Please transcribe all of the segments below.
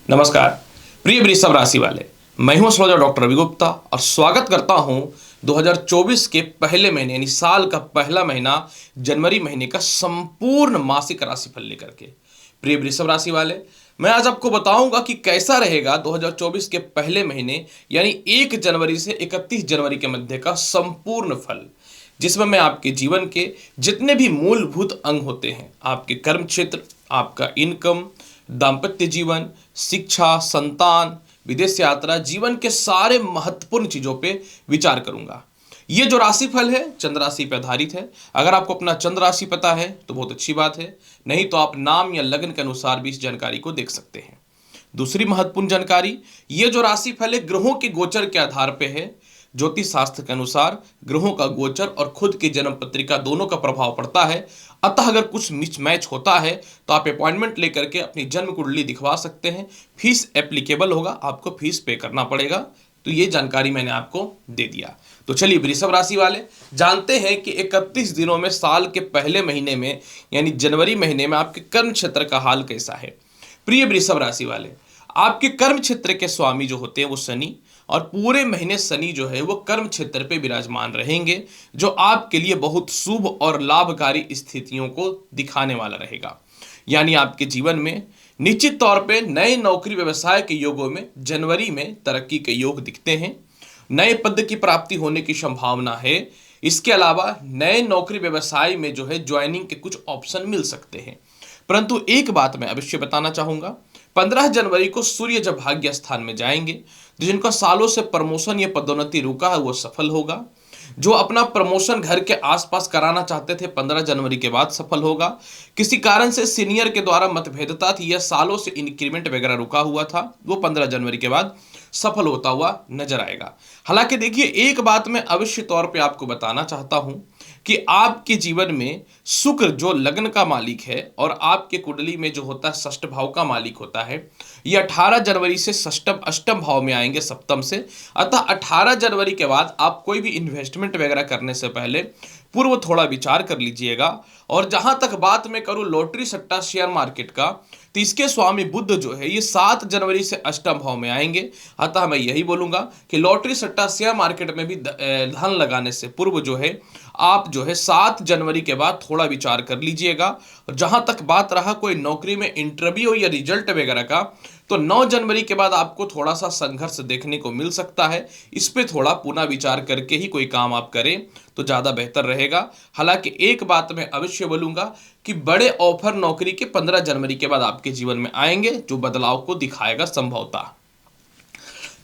नमस्कार प्रिय वृषभ राशि वाले। मैं हूं एस्ट्रोलॉजर डॉक्टर रवि गुप्ता और स्वागत करता हूं 2024 के पहले महीने यानी साल का पहला महीना जनवरी महीने का संपूर्ण मासिक राशिफल लेकर के। प्रिय वृषभ राशि वाले, मैं आज आपको बताऊंगा कि कैसा रहेगा 2024 के पहले महीने यानी 1 जनवरी से 31 जनवरी के मध्य का संपूर्ण फल, जिसमें मैं आपके जीवन के जितने भी मूलभूत अंग होते हैं, आपके कर्म क्षेत्र, आपका इनकम, दाम्पत्य जीवन, शिक्षा, संतान, विदेश यात्रा, जीवन के सारे महत्वपूर्ण चीजों पे विचार करूंगा। ये जो राशिफल है चंद्र राशि पर आधारित है। अगर आपको अपना चंद्र राशि पता है तो बहुत अच्छी बात है, नहीं तो आप नाम या लग्न के अनुसार भी इस जानकारी को देख सकते हैं। दूसरी महत्वपूर्ण जानकारी, ये जो राशिफल है ग्रहों के गोचर के आधार पे है। ज्योतिष शास्त्र के अनुसार ग्रहों का गोचर और खुद की जन्म पत्रिका दोनों का प्रभाव पड़ता है। अतः अगर कुछ मिसमैच होता है तो आप अपॉइंटमेंट लेकर के अपनी जन्म कुंडली दिखवा सकते हैं। फीस एप्लीकेबल होगा, आपको फीस पे करना पड़ेगा। तो ये जानकारी मैंने आपको दे दिया। तो चलिए वृषभ राशि वाले, जानते हैं कि 31 दिनों में साल के पहले महीने में यानी जनवरी महीने में आपके कर्म क्षेत्र का हाल कैसा है। प्रिय वृषभ राशि वाले, आपके कर्म क्षेत्र के स्वामी जो होते हैं वो शनि, और पूरे महीने शनि जो है वो कर्म क्षेत्र पे विराजमान रहेंगे, जो आपके लिए बहुत शुभ और लाभकारी स्थितियों को दिखाने वाला रहेगा। यानी आपके जीवन में निश्चित तौर पे नए नौकरी व्यवसाय के योगों में जनवरी में तरक्की के योग दिखते हैं। नए पद की प्राप्ति होने की संभावना है। इसके अलावा नए नौकरी व्यवसाय में जो है ज्वाइनिंग के कुछ ऑप्शन मिल सकते हैं। परंतु एक बात मैं अवश्य बताना चाहूंगा, 15 जनवरी को सूर्य जब भाग्य स्थान में जाएंगे तो जिनका सालों से प्रमोशन या पदोन्नति रुका है वो सफल होगा। जो अपना प्रमोशन घर के आसपास कराना चाहते थे 15 जनवरी के बाद सफल होगा। किसी कारण से सीनियर के द्वारा मतभेदता थी या सालों से इंक्रीमेंट वगैरह रुका हुआ था, वो 15 जनवरी के बाद सफल होता हुआ नजर आएगा। हालांकि देखिए, एक बात मैं अवश्य तौर पे आपको बताना चाहता हूं कि आपके जीवन में शुक्र जो लग्न का मालिक है और आपके कुंडली में जो होता है षष्ठ भाव का मालिक होता है, ये 18 जनवरी से षष्टम अष्टम भाव में आएंगे सप्तम से। अतः 18 जनवरी के बाद आप कोई भी इन्वेस्टमेंट वगैरह करने से पहले पूर्व थोड़ा विचार कर लीजिएगा। और जहां तक बात मैं करूं लॉटरी सट्टा शेयर मार्केट का, तो इसके स्वामी बुध जो है ये 7 जनवरी से अष्टम भाव में आएंगे। अतः मैं यही बोलूंगा कि लॉटरी सट्टा शेयर मार्केट में भी धन लगाने से पूर्व जो है आप जो है 7 जनवरी के बाद थोड़ा विचार कर लीजिएगा। और जहां तक बात रहा कोई नौकरी में इंटरव्यू या रिजल्ट वगैरह का, तो 9 जनवरी के बाद आपको थोड़ा सा संघर्ष देखने को मिल सकता है। इस पे थोड़ा पुनः विचार करके ही कोई काम आप करें तो ज़्यादा बेहतर रहेगा। हालांकि एक बात मैं अवश्य बोलूँगा कि बड़े ऑफर नौकरी के 15 जनवरी के बाद आपके जीवन में आएंगे, जो बदलाव को दिखाएगा संभवतः।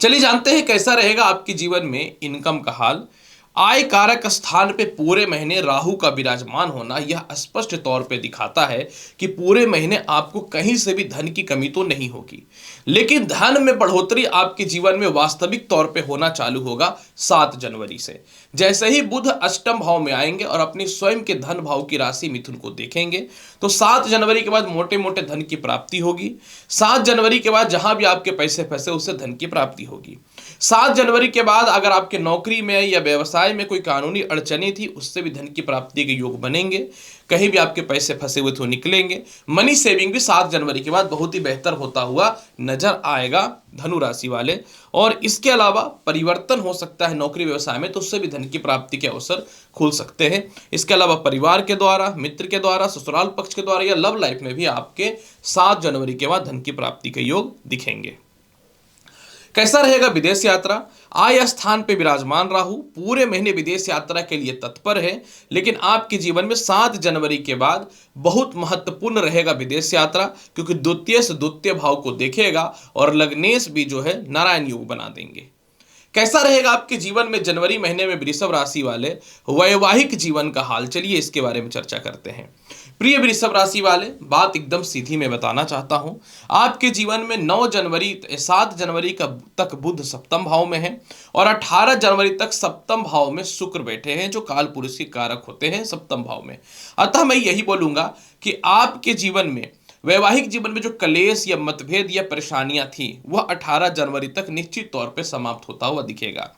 चलिए जानते हैं कैसा रहेगा आपके जीवन में इनकम का हाल। आय कारक स्थान पे पूरे महीने राहु का विराजमान होना यह स्पष्ट तौर पे दिखाता है कि पूरे महीने आपको कहीं से भी धन की कमी तो नहीं होगी, लेकिन धन में बढ़ोतरी आपके जीवन में वास्तविक तौर पे होना चालू होगा 7 जनवरी से। जैसे ही बुध अष्टम भाव में आएंगे और अपनी स्वयं के धन भाव की राशि मिथुन को देखेंगे, तो 7 जनवरी के बाद मोटे मोटे धन की प्राप्ति होगी। 7 जनवरी के बाद जहां भी आपके पैसे फंसे उससे धन की प्राप्ति होगी। 7 जनवरी के बाद अगर आपके नौकरी में या व्यवसाय में कोई कानूनी अड़चने थी उससे भी धन की प्राप्ति के योग बनेंगे। कहीं भी आपके पैसे फंसे हुए तो निकलेंगे। मनी सेविंग भी 7 जनवरी के बाद बहुत ही बेहतर होता हुआ नजर आएगा धनु राशि वाले। और इसके अलावा परिवर्तन हो सकता है नौकरी व्यवसाय में, तो उससे भी धन की प्राप्ति के अवसर खुल सकते हैं। इसके अलावा परिवार के द्वारा, मित्र के द्वारा, ससुराल पक्ष के द्वारा या लव लाइफ में भी आपके 7 जनवरी के बाद धन की प्राप्ति के योग दिखेंगे। कैसा रहेगा विदेश यात्रा। आय स्थान पे विराजमान राहु पूरे महीने विदेश यात्रा के लिए तत्पर है, लेकिन आपके जीवन में 7 जनवरी के बाद बहुत महत्वपूर्ण रहेगा विदेश यात्रा, क्योंकि द्वितीय से द्वितीय भाव को देखेगा और लग्नेश भी जो है नारायण योग बना देंगे। कैसा रहेगा आपके जीवन में जनवरी महीने में वृषभ राशि वाले वैवाहिक जीवन का हाल, चलिए इसके बारे में चर्चा करते हैं। प्रिय वृषभ राशि वाले, बात एकदम सीधी मैं बताना चाहता हूं। आपके जीवन में 7 जनवरी का तक बुध सप्तम भाव में है और 18 जनवरी तक सप्तम भाव में शुक्र बैठे हैं, जो काल पुरुष के कारक होते हैं सप्तम भाव में। अतः मैं यही बोलूंगा कि आपके जीवन में वैवाहिक जीवन में जो कलेश या मतभेद या परेशानियां थी वह 18 जनवरी तक निश्चित तौर पे समाप्त होता हुआ दिखेगा।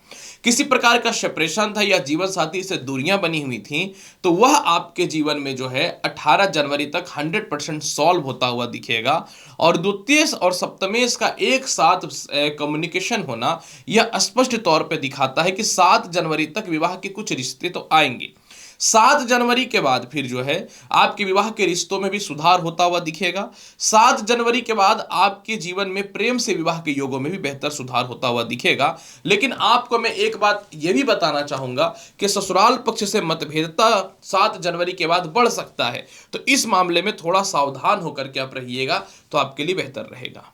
किसी प्रकार का सेपरेशन था या जीवन साथी से दूरियां बनी हुई थी तो वह आपके जीवन में जो है 18 जनवरी तक 100% सॉल्व होता हुआ दिखेगा। और द्वितीयेश और सप्तमेश का एक साथ कम्युनिकेशन होना यह स्पष्ट तौर पे दिखाता है कि 7 जनवरी तक विवाह के कुछ रिश्ते तो आएंगे। 7 जनवरी के बाद फिर जो है आपके विवाह के रिश्तों में भी सुधार होता हुआ दिखेगा। 7 जनवरी के बाद आपके जीवन में प्रेम से विवाह के योगों में भी बेहतर सुधार होता हुआ दिखेगा। लेकिन आपको मैं एक बात यह भी बताना चाहूंगा कि ससुराल पक्ष से मतभेदता 7 जनवरी के बाद बढ़ सकता है, तो इस मामले में थोड़ा सावधान होकर के आप रहिएगा तो आपके लिए बेहतर रहेगा।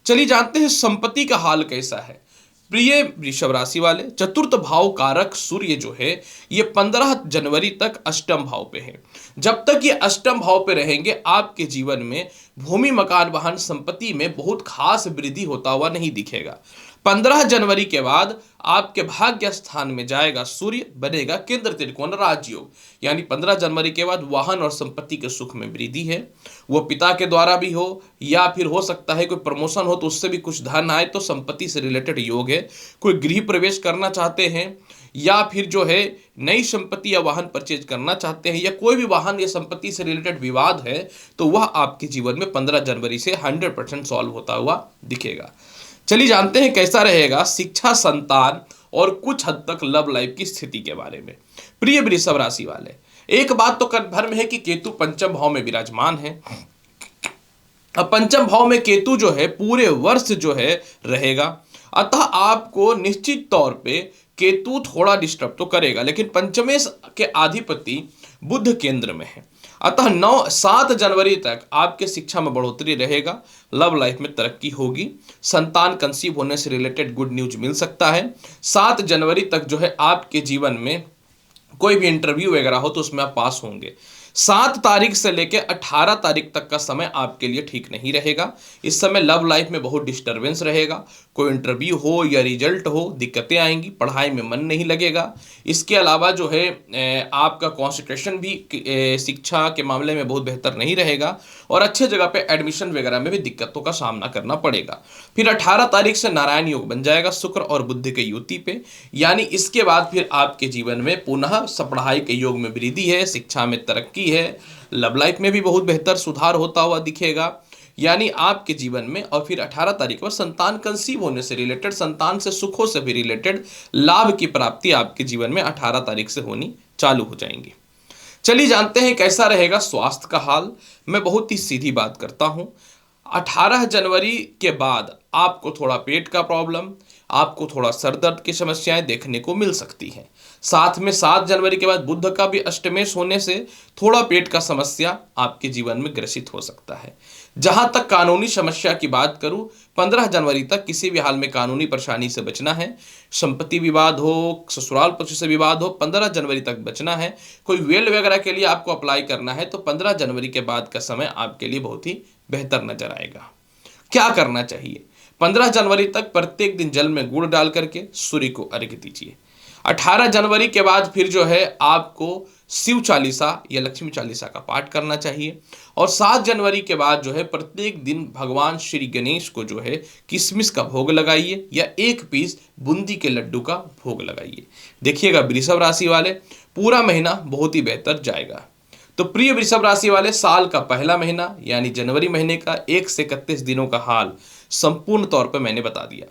चलिए जानते हैं संपत्ति का हाल कैसा है। प्रिय वृषभ राशि वाले, चतुर्थ भाव कारक सूर्य जो है ये 15 जनवरी तक अष्टम भाव पे है। जब तक ये अष्टम भाव पे रहेंगे आपके जीवन में भूमि मकान वाहन संपत्ति में बहुत खास वृद्धि होता हुआ नहीं दिखेगा। 15 जनवरी के बाद आपके भाग्य स्थान में जाएगा सूर्य, बनेगा केंद्र त्रिकोण राजयोग। यानी 15 जनवरी के बाद वाहन और संपत्ति के सुख में वृद्धि है। वो पिता के द्वारा भी हो या फिर हो सकता है कोई प्रमोशन हो तो उससे भी कुछ धन आए, तो संपत्ति से रिलेटेड योग है। कोई गृह प्रवेश करना चाहते हैं या फिर जो है नई संपत्ति या वाहन परचेज करना चाहते हैं या कोई भी वाहन या संपत्ति से रिलेटेड विवाद है तो वह आपके जीवन में 15 जनवरी से 100% सॉल्व होता हुआ दिखेगा। चलिए जानते हैं कैसा रहेगा शिक्षा, संतान और कुछ हद तक लव लाइफ की स्थिति के बारे में। प्रिय वृषभ राशि वाले, एक बात तो कन्फर्म है कि केतु पंचम भाव में विराजमान है। अब पंचम भाव में केतु जो है पूरे वर्ष जो है रहेगा, अतः आपको निश्चित तौर पे केतु थोड़ा डिस्टर्ब तो करेगा, लेकिन पंचमेश के अधिपति बुध केंद्र में है। अतः 7 जनवरी तक आपके शिक्षा में बढ़ोतरी रहेगा, लव लाइफ में तरक्की होगी, संतान कंसीव होने से रिलेटेड गुड न्यूज मिल सकता है। 7 जनवरी तक जो है आपके जीवन में कोई भी इंटरव्यू वगैरह हो तो उसमें आप पास होंगे। 7 तारीख से लेकर 18 तारीख तक का समय आपके लिए ठीक नहीं रहेगा। इस समय लव लाइफ में बहुत डिस्टरबेंस रहेगा। कोई इंटरव्यू हो या रिजल्ट हो, दिक्कतें आएंगी, पढ़ाई में मन नहीं लगेगा। इसके अलावा जो है आपका कॉन्सेंट्रेशन भी शिक्षा के मामले में बहुत बेहतर नहीं रहेगा और अच्छे जगह पे एडमिशन वगैरह में भी दिक्कतों का सामना करना पड़ेगा। फिर 18 तारीख से नारायण योग बन जाएगा शुक्र और बुध के युति पे, यानी इसके बाद फिर आपके जीवन में पुनः पढ़ाई के योग में वृद्धि है, शिक्षा में तरक्की है, लव लाइफ में भी बहुत बेहतर सुधार होता हुआ दिखेगा। यानी आपके जीवन में और फिर 18 तारीख पर संतान कंसीव होने से रिलेटेड, संतान से सुखों से भी रिलेटेड लाभ की प्राप्ति आपके जीवन में 18 तारीख से होनी चालू हो जाएंगी। चलिए जानते हैं कैसा रहेगा स्वास्थ्य का हाल। मैं बहुत ही सीधी बात करता हूं, 18 जनवरी के बाद आपको थोड़ा पेट का प्रॉब्लम, आपको थोड़ा सर दर्द की समस्याएं देखने को मिल सकती हैं। साथ में 7 जनवरी के बाद बुध का भी अष्टमेश होने से थोड़ा पेट का समस्या आपके जीवन में ग्रसित हो सकता है। जहां तक कानूनी समस्या की बात करूं, 15 जनवरी तक किसी भी हाल में कानूनी परेशानी से बचना है। संपत्ति विवाद हो, ससुराल पक्ष से विवाद हो, 15 जनवरी तक बचना है। कोई वेल वगैरह के लिए आपको अप्लाई करना है तो 15 जनवरी के बाद का समय आपके लिए बहुत ही बेहतर नजर आएगा। क्या करना चाहिए? 15 जनवरी तक प्रत्येक दिन जल में गुड़ डाल करके सूर्य को अर्घ्य दीजिए। 18 जनवरी के बाद फिर जो है आपको शिव चालीसा या लक्ष्मी चालीसा का पाठ करना चाहिए। और 7 जनवरी के बाद जो है प्रत्येक दिन भगवान श्री गणेश को जो है किशमिश का भोग लगाइए या 1 पीस बूंदी के लड्डू का भोग लगाइए। देखिएगा वृषभ राशि वाले, पूरा महीना बहुत ही बेहतर जाएगा। तो प्रिय वृषभ राशि वाले, साल का पहला महीना यानी जनवरी महीने का 1 से 31 दिनों का हाल संपूर्ण तौर पर मैंने बता दिया।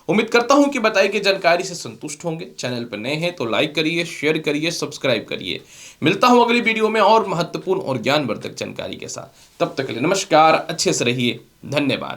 उम्मीद करता हूं कि बताई गई जानकारी से संतुष्ट होंगे। चैनल पर नए हैं तो लाइक करिए, शेयर करिए, सब्सक्राइब करिए। मिलता हूं अगली वीडियो में और महत्वपूर्ण और ज्ञानवर्धक जानकारी के साथ। तब तक के लिए नमस्कार, अच्छे से रहिए, धन्यवाद।